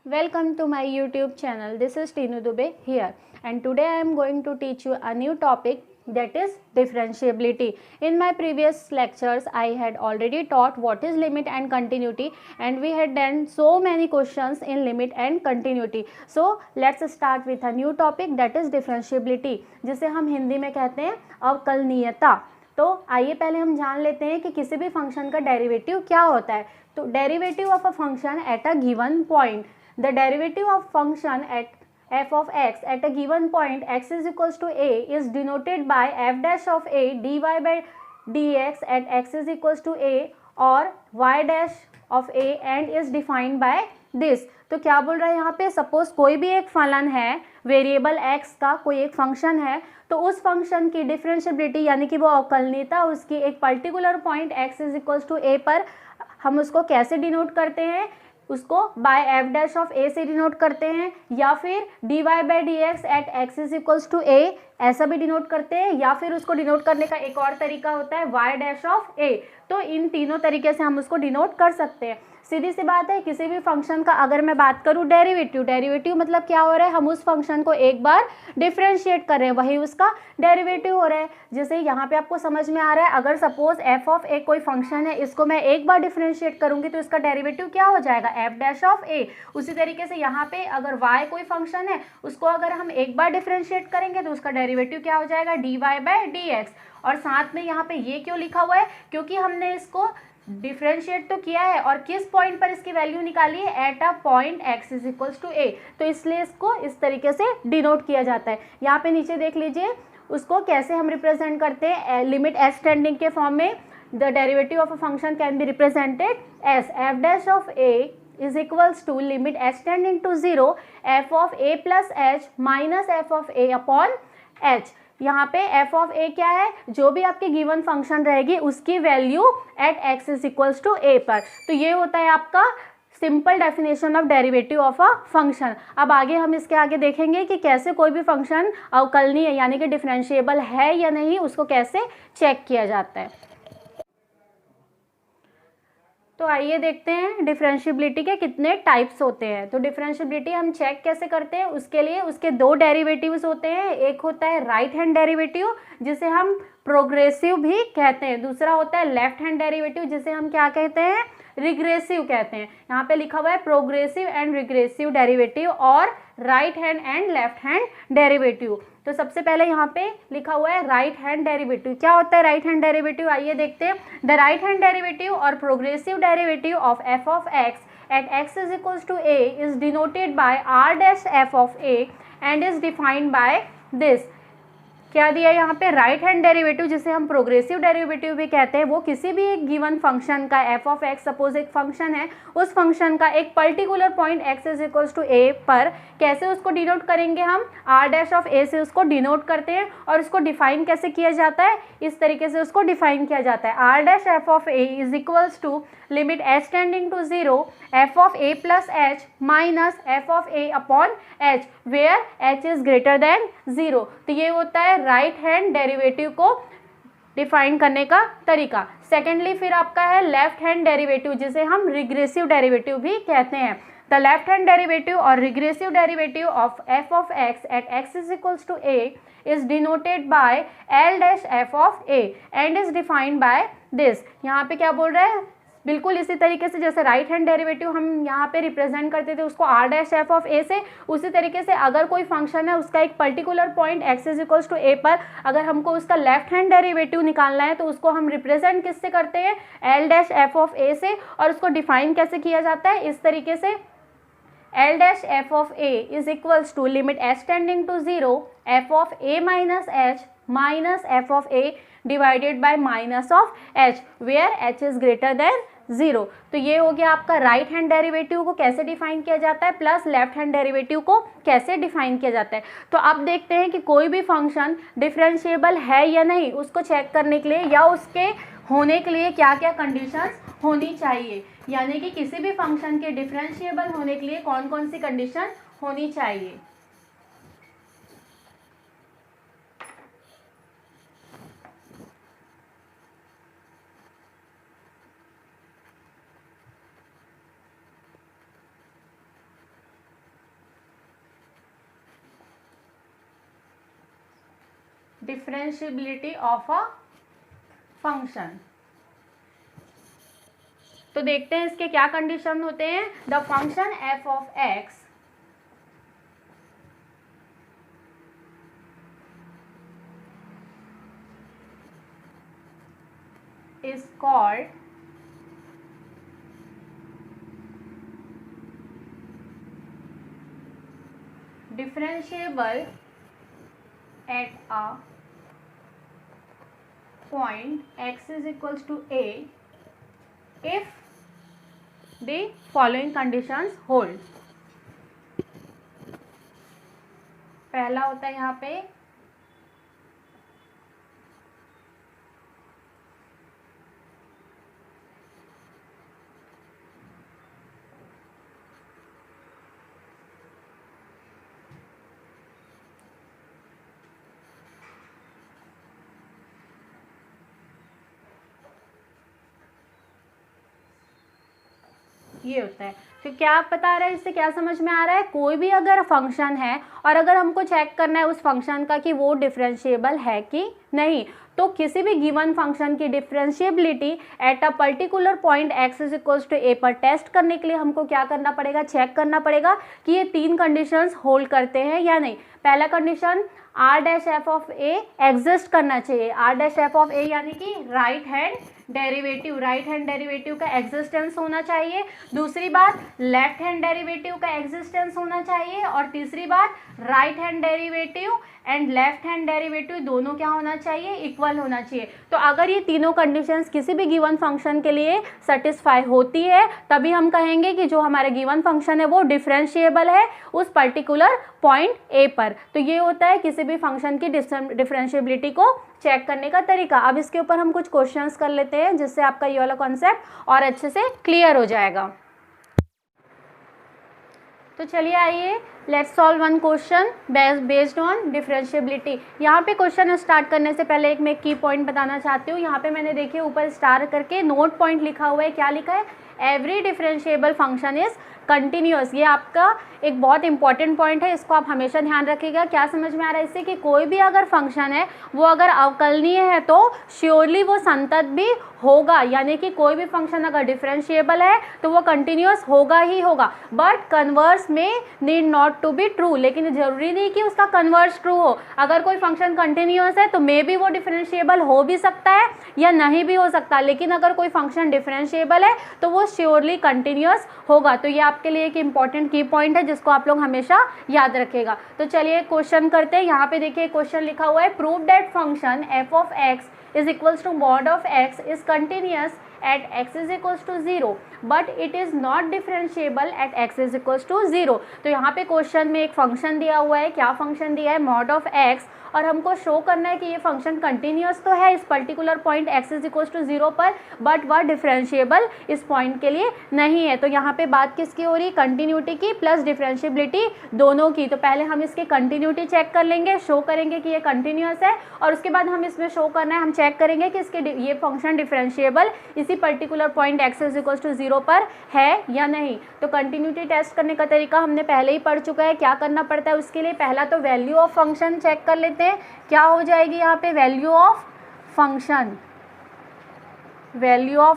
Welcome to my YouTube channel. This is Tinu Dubey here, and today I am going to teach you a new topic, that is differentiability. In my previous lectures I had already taught what is limit and continuity, and we had done so many questions in limit and continuity. So let's start with a new topic, that is differentiability, जिसे हम हिंदी में कहते हैं अवकलनीयता। तो आइए पहले हम जान लेते हैं कि किसी भी फंक्शन का डेरिवेटिव क्या होता है। तो derivative of a function at a given point, the derivative of function at f of x at a given point x is equals to a is denoted by f dash of a dy by dx at x is equals to a or y dash of a and is defined by this। तो क्या बोल रहा है यहाँ पे, suppose कोई भी एक फलन है वेरिएबल x का, कोई एक फंक्शन है, तो उस फंक्शन की डिफरेंशिएबिलिटी यानी कि वो अवकलनीयता उसकी एक particular point x is equals to a पर हम उसको कैसे डिनोट करते हैं, उसको बाय एफ डैश ऑफ ए से डिनोट करते हैं, या फिर D Y by D X at x is equals to A ऐसा भी डिनोट करते हैं, या फिर उसको डिनोट करने का एक और तरीका होता है वाई डैश ऑफ ए। तो इन तीनों तरीके से हम उसको डिनोट कर सकते हैं। सीधी सी बात है, किसी भी फंक्शन का अगर मैं बात करूं डेरिवेटिव मतलब क्या हो रहा है, हम उस फंक्शन को एक बार डिफरेंशिएट कर रहे हैं, वही उसका डेरिवेटिव हो रहा है। जैसे यहाँ पे आपको समझ में आ रहा है, अगर सपोज एफ ऑफ ए कोई फंक्शन है, इसको मैं एक बार डिफरेंशिएट करूंगी तो इसका डेरिवेटिव क्या हो जाएगा, एफ डैश ऑफ ए। उसी तरीके से यहाँ पे अगर वाई कोई फंक्शन है, उसको अगर हम एक बार डिफरेंशिएट करेंगे तो उसका डेरिवेटिव क्या हो जाएगा, d Y by D x. और साथ में यहाँ पे ये क्यों लिखा हुआ है, क्योंकि हमने इसको डिफरेंशिएट तो किया है और किस पॉइंट पर इसकी वैल्यू निकाली है, at a point x is equals to a। तो इसलिए इसको इस तरीके से डिनोट किया जाता है। यहाँ पे नीचे देख लीजिए उसको कैसे हम रिप्रेजेंट करते हैं, लिमिट s टेंडिंग के फॉर्म में the derivative of a function can be represented as f dash of a is equals to limit s tending to 0 f of a plus h minus f of a upon h। यहाँ पे f of a क्या है, जो भी आपकी given function रहेगी उसकी value at x is equals to a पर। तो ये होता है आपका simple definition of derivative of a function. अब आगे हम इसके आगे देखेंगे कि कैसे कोई भी फंक्शन अवकलनीय यानी कि डिफरेंशिएबल है या नहीं, उसको कैसे चेक किया जाता है। तो आइए देखते हैं डिफरेंशिएबिलिटी के कितने टाइप्स होते हैं। तो डिफरेंशिएबिलिटी हम चेक कैसे करते हैं, उसके लिए उसके दो डेरिवेटिव्स होते हैं। एक होता है राइट हैंड डेरिवेटिव जिसे हम प्रोग्रेसिव भी कहते हैं, दूसरा होता है लेफ्ट हैंड डेरिवेटिव जिसे हम क्या कहते हैं, रिग्रेसिव कहते हैं। यहाँ पे लिखा हुआ है प्रोग्रेसिव एंड रिग्रेसिव डेरिवेटिव और right hand and left hand derivative. तो सबसे पहले यहाँ पे लिखा हुआ है राइट हैंड डेरिवेटिव। क्या होता है राइट हैंड डेरिवेटिव, आइए देखते हैं। The right hand derivative or progressive derivative of f of x at x is equals to a is denoted by r dash f of a and is defined by this. क्या दिया यहाँ पे, right hand derivative जिसे हम progressive derivative भी कहते हैं, वो किसी भी एक गिवन फंक्शन का एफ ऑफ एक्स, सपोज एक फंक्शन है, उस फंक्शन का एक particular point X is equals to A पर कैसे उसको डिनोट करेंगे, हम आर डैश ऑफ ए से उसको डिनोट करते हैं। और उसको डिफाइन कैसे किया जाता है, इस तरीके से उसको डिफाइन किया जाता है, r dash f of a is equals to limit h tending to 0 f of a plus h minus f of a upon h where h is greater than 0। तो ये होता है राइट हैंड डेरिवेटिव को define करने का तरीका। Secondly फिर आपका है लेफ्ट हैंड डेरिवेटिव जिसे हम रिग्रेसिव डेरिवेटिव भी कहते हैं। The left hand derivative or regressive derivative of f of x at x is equals to a is denoted by L dash f of a and is defined by this। यहाँ पे क्या बोल रहा है, बिल्कुल इसी तरीके से जैसे राइट हैंड डेरिवेटिव हम यहाँ पे रिप्रेजेंट करते थे उसको आर डैश एफ ऑफ ए से, उसी तरीके से अगर कोई फंक्शन है उसका एक particular point X is equals to A पर अगर हमको उसका लेफ्ट हैंड डेरिवेटिव निकालना है तो उसको हम रिप्रेजेंट किससे करते हैं, एल डैश एफ ऑफ ए से। और उसको डिफाइन कैसे किया जाता है, इस तरीके से L dash f of a is equals to limit h tending to 0 f of a minus h minus f of a divided by minus of h where h is greater than 0। तो ये हो गया आपका right hand derivative को कैसे define किया जाता है प्लस लेफ्ट हैंड डेरिवेटिव को कैसे डिफाइन किया जाता है। तो अब देखते हैं कि कोई भी फंक्शन डिफरेंशिएबल है या नहीं, उसको चेक करने के लिए या उसके होने के लिए क्या क्या कंडीशंस होनी चाहिए, यानी कि किसी भी फंक्शन के डिफरेंशिएबल होने के लिए कौन कौन सी कंडीशन होनी चाहिए। Differentiability of a function. तो देखते हैं इसके क्या कंडीशन होते हैं। The function f of x is called differentiable at a point x is equals to a if the following conditions hold। पहला होता है यहाँ पे ये होता है। तो क्या आप बता रहे हैं, इससे क्या समझ में आ रहा है, कोई भी अगर फंक्शन है और अगर हमको चेक करना है उस फंक्शन का कि वो डिफरेंशिएबल है कि नहीं, तो किसी भी गिवन फंक्शन की differentiability at a particular point X is equals to A पर टेस्ट करने के लिए हमको क्या करना पड़ेगा, चेक करना पड़ेगा कि ये तीन कंडीशंस होल्ड करते हैं या नहीं। पहला condition r dash f of a exist करना चाहिए। R dash f of a यानी कि राइट हैंड डेरिवेटिव का एग्जिस्टेंस होना चाहिए। दूसरी बात लेफ्ट हैंड डेरिवेटिव का एग्जिस्टेंस होना चाहिए। और तीसरी बात right hand derivative and left hand derivative दोनों क्या होना चाहिए, इक्वल होना चाहिए। तो अगर ये तीनों कंडीशंस किसी भी गिवन फंक्शन के लिए सेटिस्फाई होती है तभी हम कहेंगे कि जो हमारे गिवन फंक्शन है वो डिफरेंशिएबल है उस पर्टिकुलर पॉइंट ए पर। तो ये होता है किसी भी फंक्शन की डिफरेंशिएबिलिटी को चेक करने का तरीका। अब इसके ऊपर हम कुछ क्वेश्चंस कर लेते हैं जिससे आपका ये वाला कॉन्सेप्ट और अच्छे से क्लियर हो जाएगा। तो चलिए आइए let's solve one question based on differentiability. यहाँ पे क्वेश्चन स्टार्ट करने से पहले एक मैं की पॉइंट बताना चाहती हूँ। यहाँ पे मैंने देखिए ऊपर स्टार करके नोट पॉइंट लिखा हुआ है। क्या लिखा है, every differentiable function is continuous. ये आपका एक बहुत इंपॉर्टेंट पॉइंट है, इसको आप हमेशा ध्यान रखिएगा। क्या समझ में आ रहा है इससे कि कोई भी अगर फंक्शन है वो अगर अवकलनीय है तो श्योरली वो संतत भी होगा, यानी कि कोई भी फंक्शन अगर डिफरेंशिएबल है तो वो कंटिन्यूअस होगा ही होगा। बट कन्वर्स में need not to be true, लेकिन जरूरी नहीं कि उसका कन्वर्स ट्रू हो। अगर कोई फंक्शन कंटिन्यूअस है तो मे बी वो डिफरेंशिएबल हो भी सकता है या नहीं भी हो सकता, लेकिन अगर कोई फंक्शन डिफरेंशिएबल है तो वो श्योरली कंटिन्यूअस होगा। तो ये आपके लिए एक इंपॉर्टेंट की पॉइंट है जिसको आप लोग हमेशा याद रखेगा। तो चलिए क्वेश्चन करते हैं। यहाँ पे देखिए क्वेश्चन लिखा हुआ है, prove that function f of x is equals to mod of x is continuous at x is equals to 0 but it is not differentiable at x is equals to 0। तो यहाँ पे क्वेश्चन में एक function दिया हुआ है। क्या function दिया है, mod of x, और हमको शो करना है कि ये फंक्शन कंटिन्यूअस तो है इस particular point x is equals to 0 पर, बट वह डिफरेंशिएबल इस पॉइंट के लिए नहीं है। तो यहाँ पे बात किसकी हो रही है, कंटिन्यूटी की प्लस डिफरेंशिएबिलिटी दोनों की। तो पहले हम इसकी कंटिन्यूटी चेक कर लेंगे, शो करेंगे कि ये कंटिन्यूअस है, और उसके बाद हम इसमें शो करना है, हम चेक करेंगे कि इसके ये फंक्शन डिफरेंशिएबल इसी particular point x is equals to 0 पर है या नहीं। तो कंटिन्यूटी टेस्ट करने का तरीका हमने पहले ही पढ़ चुका है। क्या करना पड़ता है उसके लिए, पहला तो वैल्यू ऑफ फंक्शन चेक कर लेते हैं। क्या हो जाएगी यहाँ पे, value of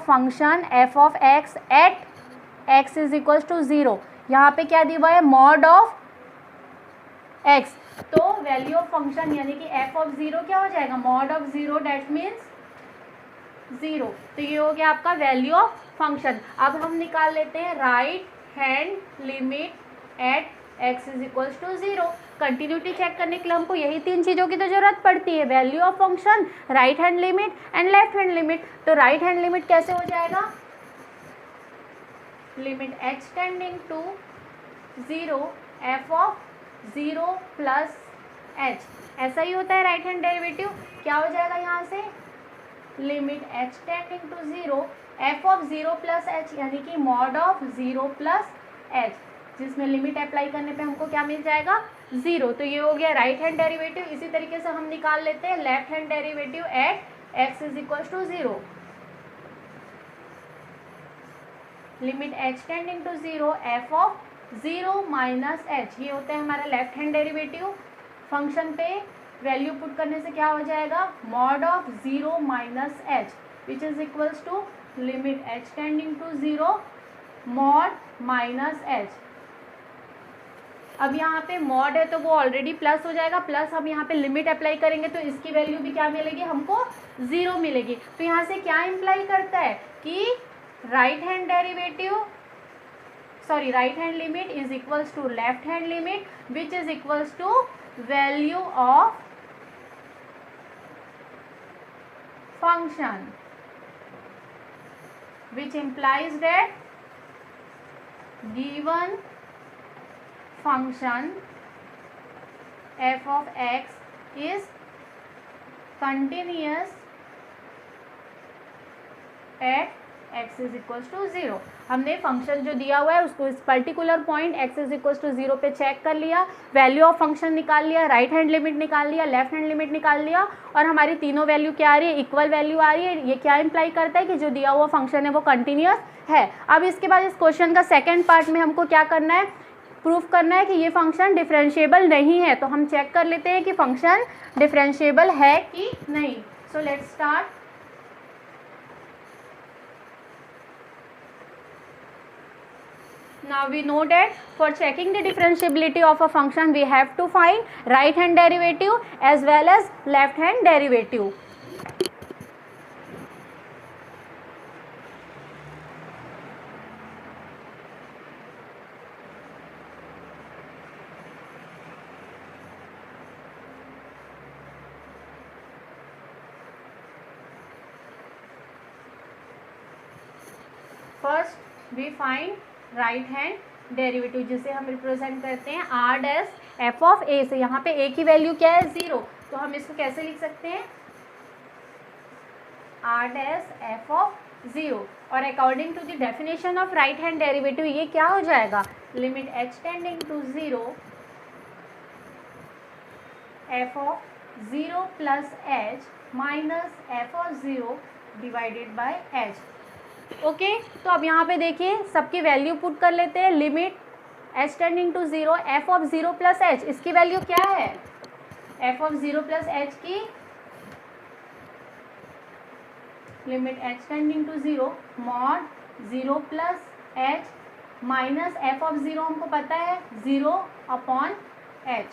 function f of x at x is equals to 0। यहाँ पे क्या दिया हुआ है, मॉड ऑफ एक्स। तो वैल्यू ऑफ फंक्शन यानी कि एफ ऑफ 0 क्या हो जाएगा, मॉड ऑफ 0, डेट मीन्स 0। तो ये हो गया आपका वैल्यू ऑफ फंक्शन। अब हम निकाल लेते हैं right hand limit at x is equals to 0। Continuity check करने के लिए हमको यही तीन चीज़ों की तो जरूरत पड़ती है, value of function, right hand limit and left hand limit. तो राइट हैंड लिमिट कैसे हो जाएगा, limit x tending to 0 f of 0 plus h। ऐसा ही होता है राइट हैंड डेरिवेटिव। क्या हो जाएगा यहाँ से, limit h tending to 0 f of 0 plus h, यानी कि मॉड ऑफ 0 प्लस h, जिसमें लिमिट अप्लाई करने पे हमको क्या मिल जाएगा, 0। तो ये हो गया राइट हैंड डेरिवेटिव। इसी तरीके से हम निकाल लेते हैं left hand derivative at x is equal to 0, limit h tending to 0 f of 0 minus h। ये होता है हमारा लेफ्ट हैंड डेरिवेटिव फंक्शन पे वैल्यू पुट करने से क्या हो जाएगा, mod of 0 minus h which is equals to limit h tending to 0 mod minus h. अब यहाँ पे मॉड है तो वो ऑलरेडी प्लस हो जाएगा, प्लस हम यहाँ पे लिमिट अप्लाई करेंगे तो इसकी वैल्यू भी क्या मिलेगी, हमको 0 मिलेगी। तो यहाँ से क्या इम्प्लाई करता है कि right hand limit is equals to left hand limit which is equals to value of function which implies that given function f of x is continuous at x is equals to 0। हमने function जो दिया हुआ है उसको इस particular point x is equals to 0 पे check कर लिया, वैल्यू ऑफ फंक्शन निकाल लिया, राइट हैंड लिमिट निकाल लिया, लेफ्ट हैंड लिमिट निकाल लिया और हमारी तीनों वैल्यू क्या आ रही है, इक्वल वैल्यू आ रही है। ये क्या इंप्लाई करता है कि जो दिया हुआ फंक्शन है वो कंटिन्यूअस है। अब इसके बाद इस क्वेश्चन का सेकेंड पार्ट में हमको क्या करना है, प्रूफ करना है कि ये फंक्शन डिफरेंशिएबल नहीं है। तो हम चेक कर लेते हैं कि फंक्शन डिफरेंशिएबल है कि नहीं। So let's start. Now we know that for checking the differentiability of a function we have to find right hand derivative as well as left hand derivative. First we find right hand derivative जिसे हम represent करते हैं are dash f of ए से। यहाँ पे ए की value क्या है, 0, तो हम इसको कैसे लिख सकते हैं, आर डैश एफ ऑफ 0। और according to the definition of right hand derivative ये क्या हो जाएगा, limit h tending to 0 f of 0 plus h minus f of 0 divided by h. Okay तो अब यहाँ पे देखिए सबकी वैल्यू पुट कर लेते हैं। Limit h tending to 0 f of 0 plus h, इसकी वैल्यू क्या है, एफ ऑफ 0 प्लस एच की limit h tending to 0 mod 0 plus h minus f of 0 हमको पता है 0 अपॉन एच।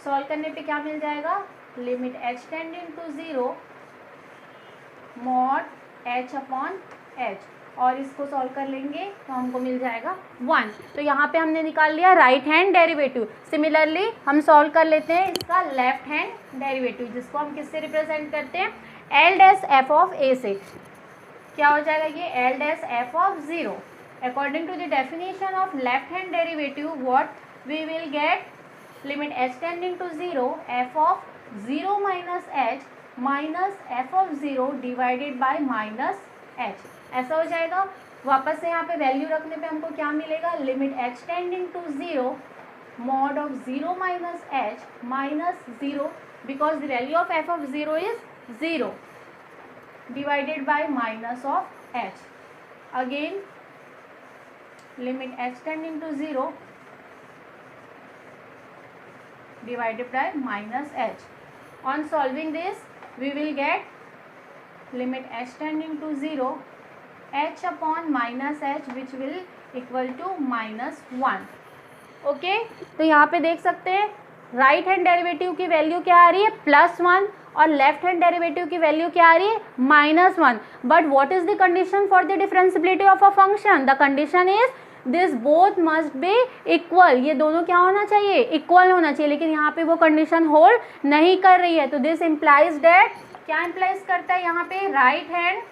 सॉल्व करने पे क्या मिल जाएगा, limit h tending to 0 mod h upon h, और इसको सॉल्व कर लेंगे तो हमको मिल जाएगा 1। तो यहाँ पे हमने निकाल लिया राइट हैंड डेरिवेटिव। सिमिलरली हम सॉल्व कर लेते हैं इसका लेफ्ट हैंड डेरिवेटिव जिसको हम किससे रिप्रेजेंट करते हैं, एल डैश एफ ऑफ ए से। क्या हो जाएगा ये, l dash f of 0। According to the definition of left hand derivative what we will get, limit h tending to 0 f of 0 minus h minus f of 0 divided by minus h. ऐसा हो जाएगा। वापस से यहाँ पे value रखने पे हमको क्या मिलेगा, limit h tending to 0 mod of 0 minus h minus 0 because the value of f of 0 is 0 divided by minus of h. Again limit h tending to 0 divided by minus h. On solving this we will get limit h tending to 0 h upon minus h which will equal to minus 1. Okay तो यहाँ पे देख सकते हैं right hand derivative की value क्या आ रही है, +1, और लेफ्ट हैंड डेरिवेटिव की वैल्यू क्या आ रही है, -1। But what is the condition for the differentiability of a function, the condition is this both must be equal. ये दोनों क्या होना चाहिए, इक्वल होना चाहिए, लेकिन यहाँ पे वो कंडीशन होल्ड नहीं कर रही है। तो दिस इम्प्लाइज दैट, क्या इम्प्लाइज करता है यहाँ पे, right hand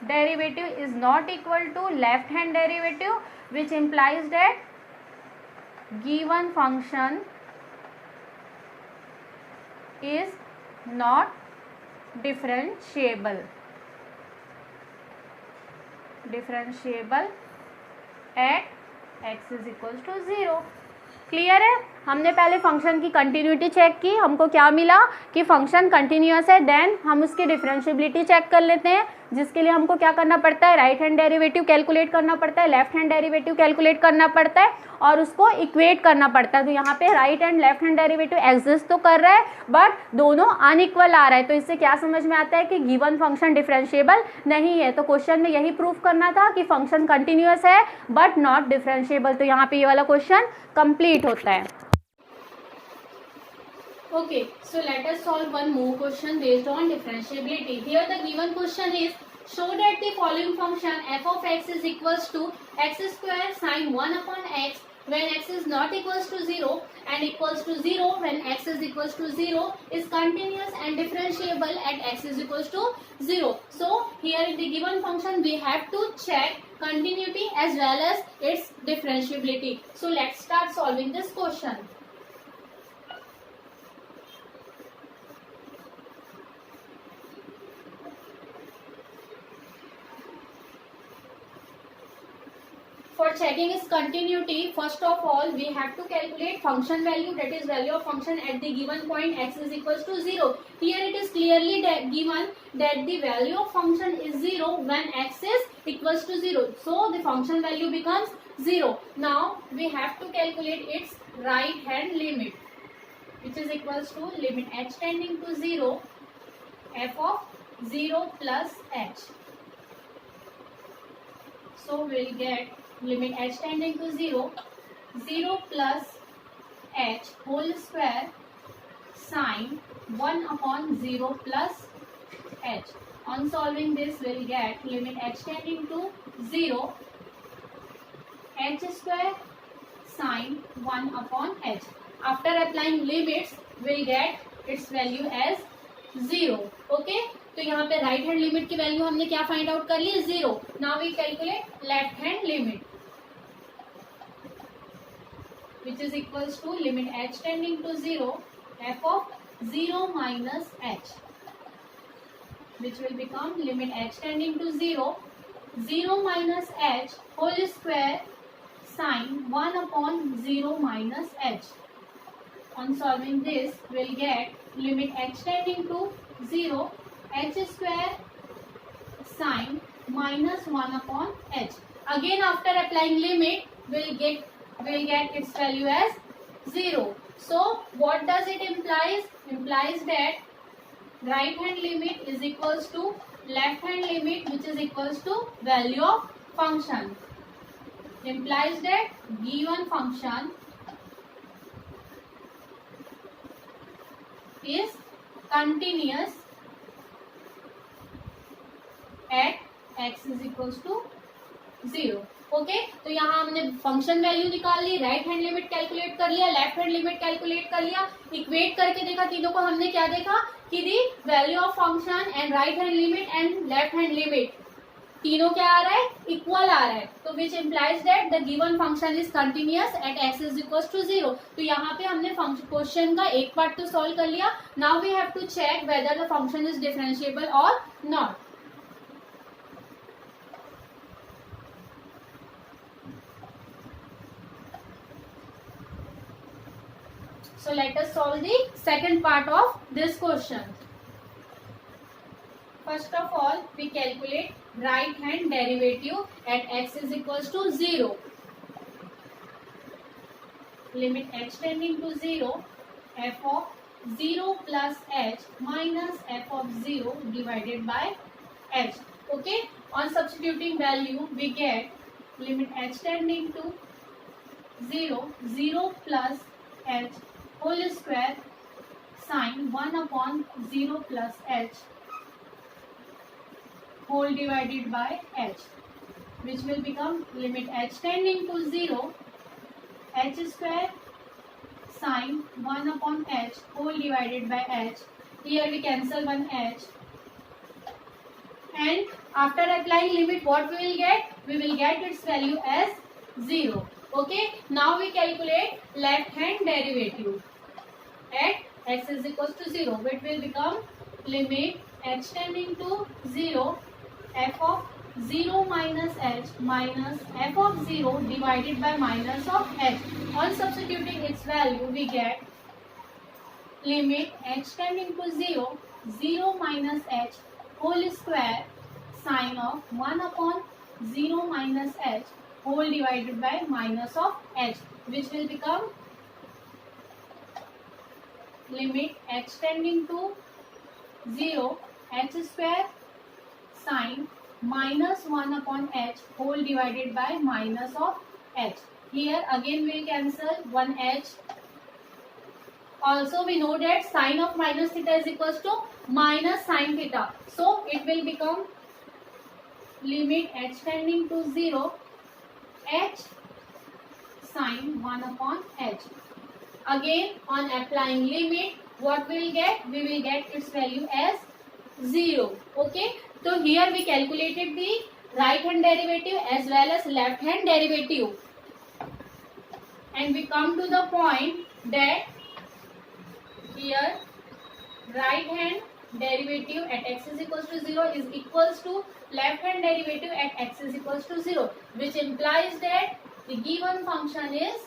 derivative is not equal to left hand derivative which implies that given function is not differentiable at x is equals to 0। Clear है। हमने पहले फंक्शन की कंटिन्यूटी चेक की, हमको क्या मिला कि फंक्शन कंटिन्यूअस है। देन हम उसकी डिफरेंशिएबिलिटी चेक कर लेते हैं, जिसके लिए हमको क्या करना पड़ता है, राइट हैंड डेरिवेटिव कैलकुलेट करना पड़ता है, लेफ्ट हैंड डेरिवेटिव कैलकुलेट करना पड़ता है और उसको इक्वेट करना पड़ता है। तो यहाँ पे right and left hand derivative exist तो कर रहा है बट दोनों अनइक्वल आ रहा है। तो इससे क्या समझ में आता है कि गिवन फंक्शन डिफरेंशिएबल नहीं है। तो क्वेश्चन में यही प्रूफ करना था कि फंक्शन कंटिन्यूअस है बट नॉट डिफरेंशिएबल। तो यहाँ पे ये वाला क्वेश्चन कंप्लीट होता है। Okay, so let us solve one more question based on differentiability. Here the given question is, show that the following function f of x is equals to x square sine 1 upon x when x is not equals to 0 and equals to 0 when x is equals to 0 is continuous and differentiable at x is equals to 0. So here in the given function we have to check continuity as well as its differentiability. So let's start solving this question. For checking its continuity, first of all, we have to calculate function value, that is value of function at the given point x is equals to 0. Here it is clearly given that the value of function is 0 when x is equals to 0. So the function value becomes 0. Now we have to calculate its right hand limit, which is equals to limit h tending to 0 f of 0 plus h. So we will get limit h tending to 0, 0 plus h whole square sine 1 upon 0 plus h. On solving this, we will get limit h tending to 0, h square sine 1 upon h. After applying limits, we will get its value as 0. Okay? तो यहाँ पे right hand limit की value हमने क्या find out कर ली, 0. Now we calculate left hand limit, which is equals to limit h tending to 0 f of 0 minus h, which will become limit h tending to 0, 0 minus h whole square sine 1 upon 0 minus h. On solving this, we will get limit h tending to 0, h square sine minus 1 upon h. Again after applying limit, we will get its value as 0. So what does it implies? Implies that right hand limit is equals to left hand limit, which is equals to value of function. Implies that given function is continuous at x is equals to 0. Okay, तो यहाँ हमने function value निकाल ली, right hand limit calculate कर लिया, left hand limit calculate कर लिया, equate करके देखा तीनों को। हमने क्या देखा कि the value of function and right hand limit and left hand limit तीनों क्या आ रहा है, इक्वल आ रहा है। तो which implies that the given function is continuous at x is equal to 0. तो यहाँ पे हमने क्वेश्चन का एक पार्ट तो सॉल्व कर लिया. Now we have to check whether the function is differentiable or not. So let us solve the second part of this question. First of all, we calculate right hand derivative at x is equals to 0. Limit h tending to 0, f of 0 plus h minus f of 0 divided by h. Okay, on substituting value we get limit h tending to 0, 0 plus h whole square sine 1 upon 0 plus h whole divided by h, which will become limit h tending to 0, h square sine 1 upon h whole divided by h. Here we cancel one h, and after applying limit what we will get? We will get its value as 0. Okay, now we calculate left hand derivative at x is equals to 0, which will become limit h tending to 0, f of 0 minus h minus f of 0 divided by minus of h. On substituting its value, we get limit h tending to 0, 0 minus h whole square sine of 1 upon 0 minus h whole divided by minus of h, which will become limit h tending to 0, h square sine minus 1 upon h whole divided by minus of h. Here again we will cancel 1h. Also we know that sine of minus theta is equals to minus sine theta. So it will become limit h tending to 0, h sine 1 upon h. Again on applying limit, what we will get? We will get its value as 0. Okay. So here we calculated the right hand derivative as well as left hand derivative. And we come to the point that here right hand derivative at x is equals to 0 is equals to left hand derivative at x is equals to 0, which implies that the given function is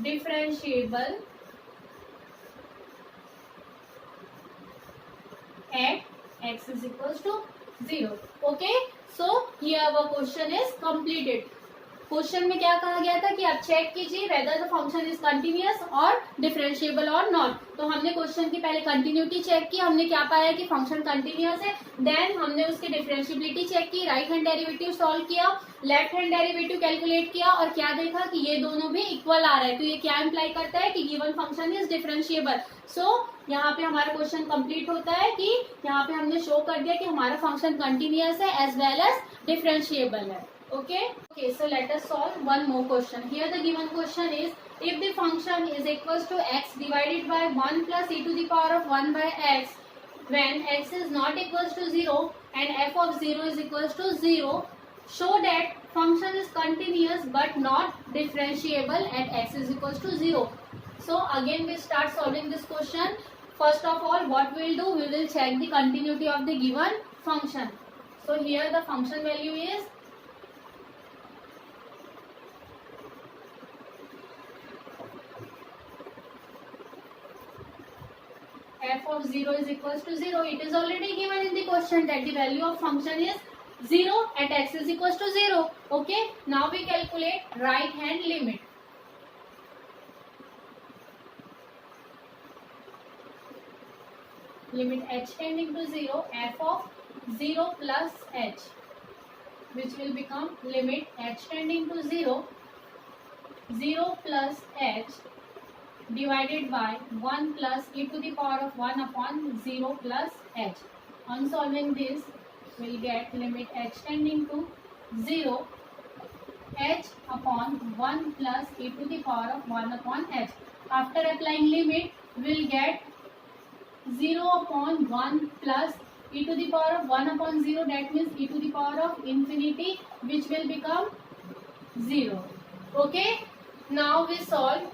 differentiable at x is equals to 0. Okay, so here our question is completed. Question में क्या कहा गया था कि आप check कीजिए weather the function is continuous और differentiable or not. तो हमने क्वेश्चन की पहले कंटिन्यूटी चेक की, हमने क्या पाया कि फंक्शन कंटिन्यूअस है. देन हमने उसकी डिफरेंशिएबिलिटी चेक की, राइट हैंड डेरिवेटिव सॉल्व किया, लेफ्ट हैंड डेरिवेटिव कैलकुलेट किया और क्या देखा कि ये दोनों भी इक्वल आ रहा है. तो ये क्या इम्प्लाई करता है कि गिवन फंक्शन इज डिफरेंशिएबल. सो यहाँ पे हमारा क्वेश्चन कंप्लीट होता है कि यहाँ पे हमने शो कर दिया कि हमारा फंक्शन कंटिन्यूअस है एज वेल एज डिफरेंशिएबल है. Okay, so let us solve one more question. Here the given question is, if the function is equals to x divided by 1 plus e to the power of 1 by x, when x is not equals to 0 and f of 0 is equals to 0, show that function is continuous but not differentiable at x is equals to 0. So again we start solving this question. First of all, what we will do, we will check the continuity of the given function. So here the function value is f of 0 is equals to 0. It is already given in the question that the value of function is 0 at x is equals to 0. Okay. Now we calculate right hand limit. Limit h tending to 0, f of 0 plus h, which will become limit h tending to 0, 0 plus h divided by 1 plus e to the power of 1 upon 0 plus h. On solving this, we will get limit h tending to 0, h upon 1 plus e to the power of 1 upon h. After applying limit, we will get 0 upon 1 plus e to the power of 1 upon 0, that means e to the power of infinity, which will become 0. Okay. Now we solve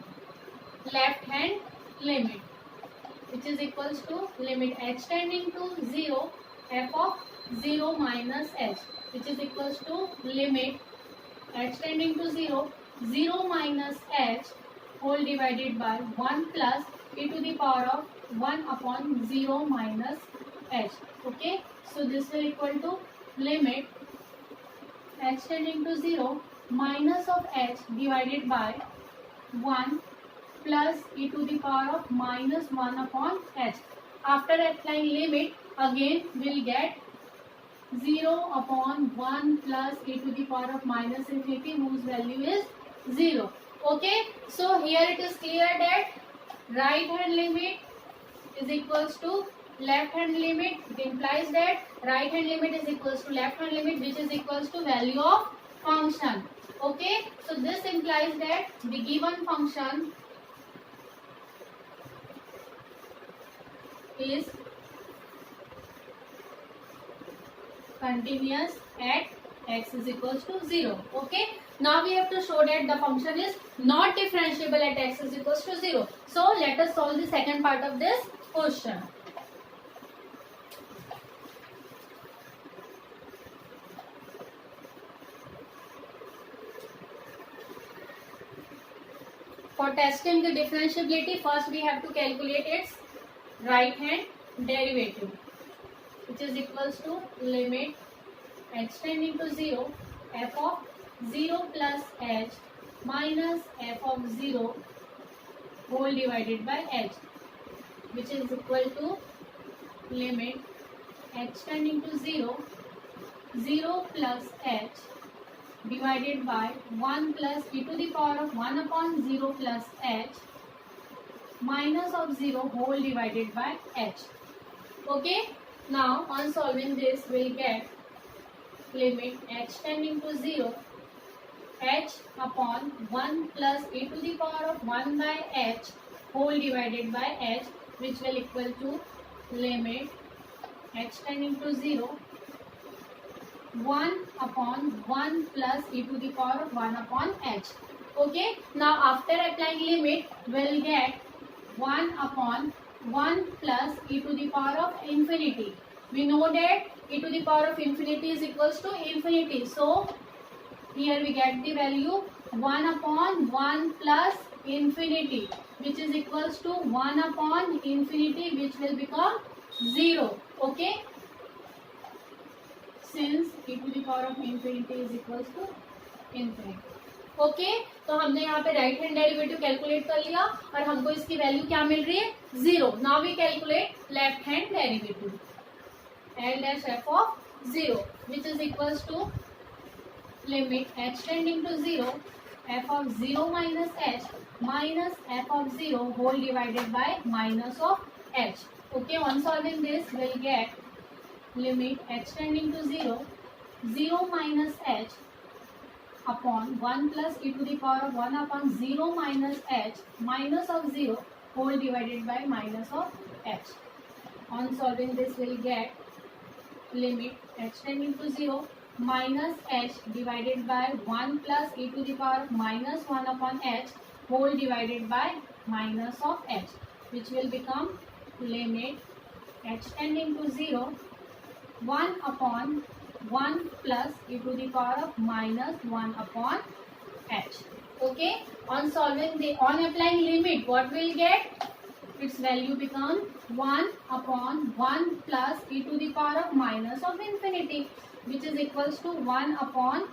left hand limit, which is equals to limit h tending to 0, f of 0 minus h, which is equals to limit h tending to 0, 0 minus h whole divided by 1 plus e to the power of 1 upon 0 minus h. Okay, so this will equal to limit h tending to 0 minus of h divided by 1 plus e to the power of minus 1 upon h. After applying limit, again we will get 0 upon 1 plus e to the power of minus infinity, whose value is 0. Okay, so here it is clear that right hand limit is equals to left hand limit. It implies that right hand limit is equals to left hand limit, which is equals to value of function. Okay, so this implies that the given function is continuous at x is equals to 0. Okay, now we have to show that the function is not differentiable at x is equals to 0. So let us solve the second part of this question. For testing the differentiability, first we have to calculate its right hand derivative, which is equals to limit h tending to 0 f of 0 plus h minus f of 0 whole divided by h, which is equal to limit h tending to 0 plus h divided by 1 plus e to the power of 1 upon 0 plus h minus of 0 whole divided by h. Okay, now on solving this we'll get limit h tending to 0 h upon 1 plus e to the power of 1 by h whole divided by h, which will equal to limit h tending to 0 1 upon 1 plus e to the power of 1 upon h. Okay, now after applying limit we'll get 1 upon 1 plus e to the power of infinity. We know that e to the power of infinity is equals to infinity, so here we get the value 1 upon 1 plus infinity, which is equals to 1 upon infinity, which will become 0. Okay, since e to the power of infinity is equals to infinity. Okay, तो हमने यहाँ पे right hand derivative calculate कर लिया और हमको इसकी वैल्यू क्या मिल रही है 0. Now we calculate left hand derivative l dash f of 0, which is equals to limit h tending to 0 f of 0 minus f of 0 whole divided by minus of h. Okay, on solving this we'll get limit h tending to 0 minus h upon 1 plus e to the power of 1 upon 0 minus h minus of 0 whole divided by minus of h. On solving this we'll get limit h tending to 0 minus h divided by 1 plus e to the power of minus 1 upon h whole divided by minus of h, which will become limit h tending to 0 1 upon 1 plus e to the power of minus 1 upon h. Okay, on applying limit, what we'll get? Its value become 1 upon 1 plus e to the power of minus of infinity, which is equals to 1 upon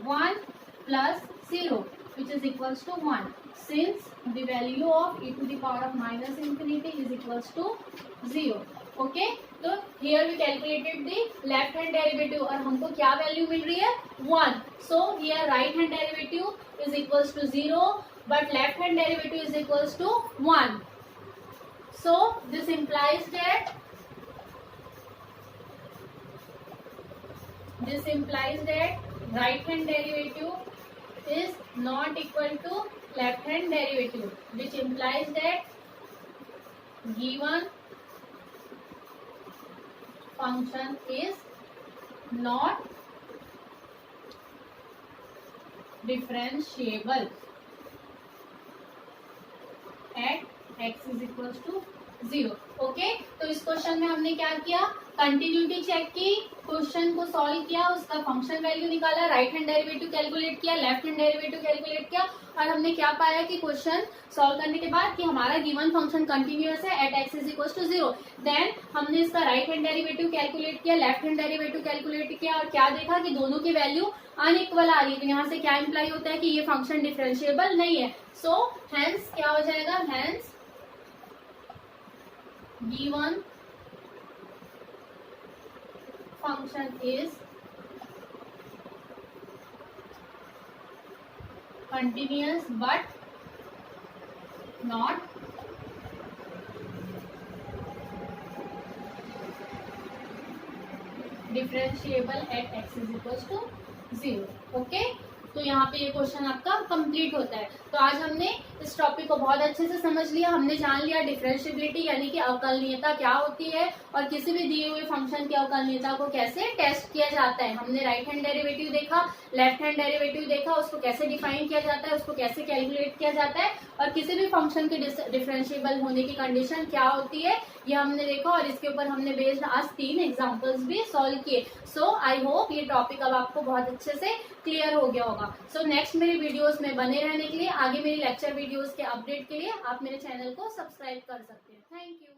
1 plus 0, which is equals to 1. Since the value of e to the power of minus infinity is equals to 0. Okay, तो here we calculated the left hand derivative और हमको क्या value मिल रही है 1. So here right hand derivative is equals to 0 but left hand derivative is equals to 1. So this implies that right hand derivative is not equal to left hand derivative, which implies that given function is not differentiable at x is equals to 0. Okay, तो इस question में हमने क्या किया, continuity check की, question को solve किया, उसका फंक्शन वैल्यू निकाला, राइट हैंड डेरिवेटिव कैलकुलेट किया, लेफ्ट हैंड डेरिवेटिव कैलकुलेट किया और हमने क्या पाया कि क्वेश्चन सॉल्व करने के बाद कि हमारा गिवन फंक्शन कंटिन्यूअस है at x is equal to 0. Then हमने इसका राइट हैंड डेरिवेटिव कैलकुलेट किया, लेफ्ट हैंड डेरिवेटिव कैलकुलेट किया और क्या देखा कि दोनों की वैल्यू अनइक्वल आ रही है. तो यहाँ से क्या इंप्लाई होता है कि ये फंक्शन डिफरेंशिएबल नहीं है. सो हेंस क्या हो जाएगा, hence given function is continuous but not differentiable at x is equals to 0. Okay, तो यहाँ पे ये क्वेश्चन आपका कंप्लीट होता है. तो आज हमने इस टॉपिक को बहुत अच्छे से समझ लिया. हमने जान लिया डिफरेंशिएबिलिटी यानी कि अवकलनीयता क्या होती है और किसी भी दिए हुए फंक्शन की अवकलनीयता को कैसे टेस्ट किया जाता है. हमने राइट हैंड डेरिवेटिव देखा, लेफ्ट हैंड डेरिवेटिव देखा, उसको कैसे डिफाइन किया जाता है, उसको कैसे कैलकुलेट किया जाता है और किसी भी फंक्शन के डिफरेंशिएबल होने की कंडीशन क्या होती है ये हमने देखा और इसके ऊपर हमने बेस्ड आज 3 एग्जाम्पल्स भी सॉल्व किए. सो आई होप ये टॉपिक अब आपको बहुत अच्छे से क्लियर हो गया होगा. होगा। सो नेक्स्ट मेरी वीडियोस में बने रहने के लिए, आगे मेरी लेक्चर वीडियोस के अपडेट के लिए आप मेरे चैनल को सब्सक्राइब कर सकते हैं। Thank you.